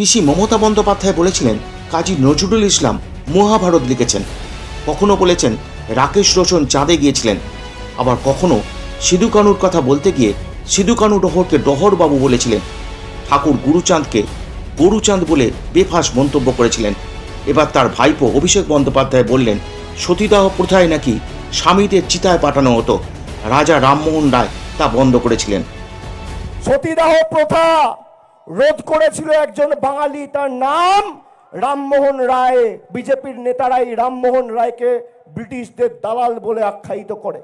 পিসি মমতা বন্দ্যোপাধ্যায় বলেছিলেন কাজী নজরুল ইসলাম মহাভারত লিখেছেন, কখনো বলেছেন রাকেশ রোশন চাঁদে গিয়েছিলেন, আবার কখনো সিধু কানুর কথা বলতে গিয়ে সিধু কানু ডহরকে ডহরবাবু বলেছিলেন, ঠাকুর গুরুচাঁদকে গরুচাঁদ বলে বেফাঁস মন্তব্য করেছিলেন। এবার তার ভাইপো অভিষেক বন্দ্যোপাধ্যায় বললেন সতীদাহ প্রথায় নাকি স্বামীদের চিতায় পাঠানো হতো, রাজা রামমোহন রায় তা বন্ধ করেছিলেন। সতীদাহ প্রথা রোধ করেছিল একজন বাঙালি, তার নাম রামমোহন রায়। বিজেপির নেতারাই রামমোহন রায়কে ব্রিটিশদের দালাল বলে আখ্যায়িত করে।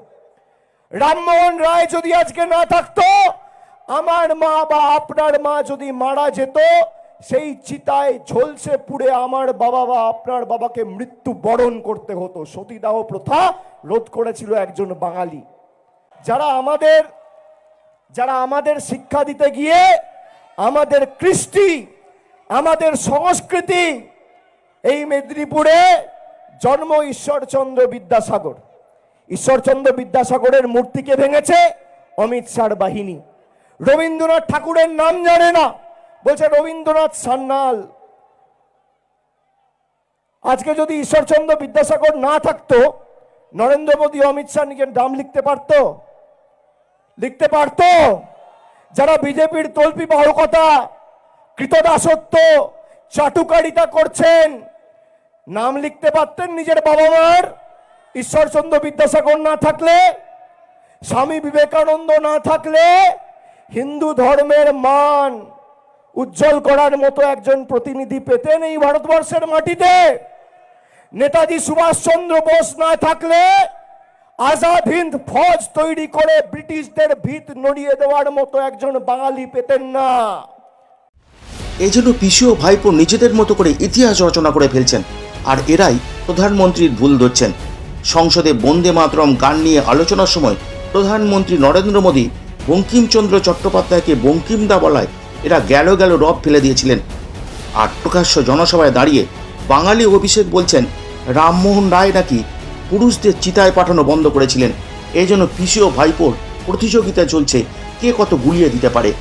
রামমোহন রায় যদি আজকে না থাকতো, আমার মা বা আপনার মা যদি মারা যেত, সেই চিতায় ঝলসে পুড়ে আমার বাবা বা আপনার বাবাকে মৃত্যু বরণ করতে হতো। সতীদাহ প্রথা রোধ করেছিল একজন বাঙালি। যারা আমাদের শিক্ষা দিতে গিয়ে আমাদের কৃষ্টি, আমাদের সংস্কৃতি, এই মেদিনীপুরে জন্ম ঈশ্বরচন্দ্র বিদ্যাসাগর। ঈশ্বরচন্দ্র বিদ্যাসাগরের মূর্তিকে ভেঙেছে অমিত শাহর বাহিনী। রবীন্দ্রনাথ ঠাকুরের নাম জানে না, বলছে রবীন্দ্রনাথ সান্যাল। আজকে যদি ঈশ্বরচন্দ্র বিদ্যাসাগর না থাকতো, নরেন্দ্র মোদী অমিত শাহ নিজের নাম লিখতে পারতো? লিখতে পারতো? যারা বিজেপির তল্পি বাহকতা, কৃতদাসত্ব, চাটুকারিতা করছেন, নাম লিখতে পারতেন নিজের বাবা মার? ঈশ্বরচন্দ্র বিদ্যাসাগর না থাকলে, স্বামী বিবেকানন্দ না থাকলে, হিন্দু ধর্মের মান উজ্জ্বল করার মতো একজন প্রতিনিধি পেতেন এই ভারতবর্ষের মাটিতে? নেতাজি সুভাষচন্দ্র বোস না থাকলে আজাদ হিন্দ ফৌজ তৈরি করে ব্রিটিশদের ভিত নড়িয়ে দেওয়ার মতো একজন বাঙালি পেতেন না। এই জন্য পিসি ও ভাইপো নিজেদের মতো করে ইতিহাস রচনা করে ফেলছেন, আর এরাই প্রধানমন্ত্রীর ভুল ধরছেন। সংসদে বন্দে মাতরম গান নিয়ে আলোচনার সময় প্রধানমন্ত্রী নরেন্দ্র মোদী বঙ্কিমচন্দ্র চট্টোপাধ্যায়কে বঙ্কিমদা বলায় এরা গেল রব ফেলে দিয়েছিলেন। আর প্রকাশ্য জনসভায় দাঁড়িয়ে বাঙালি অভিষেক বলছেন রামমোহন রায় নাকি পুরুষদের চিতায় পাঠানো বন্ধ করেছিলেন। এই জন্য পিসি ও ভাইপোর প্রতিযোগিতা চলছে কে কত গুলিয়ে দিতে পারে।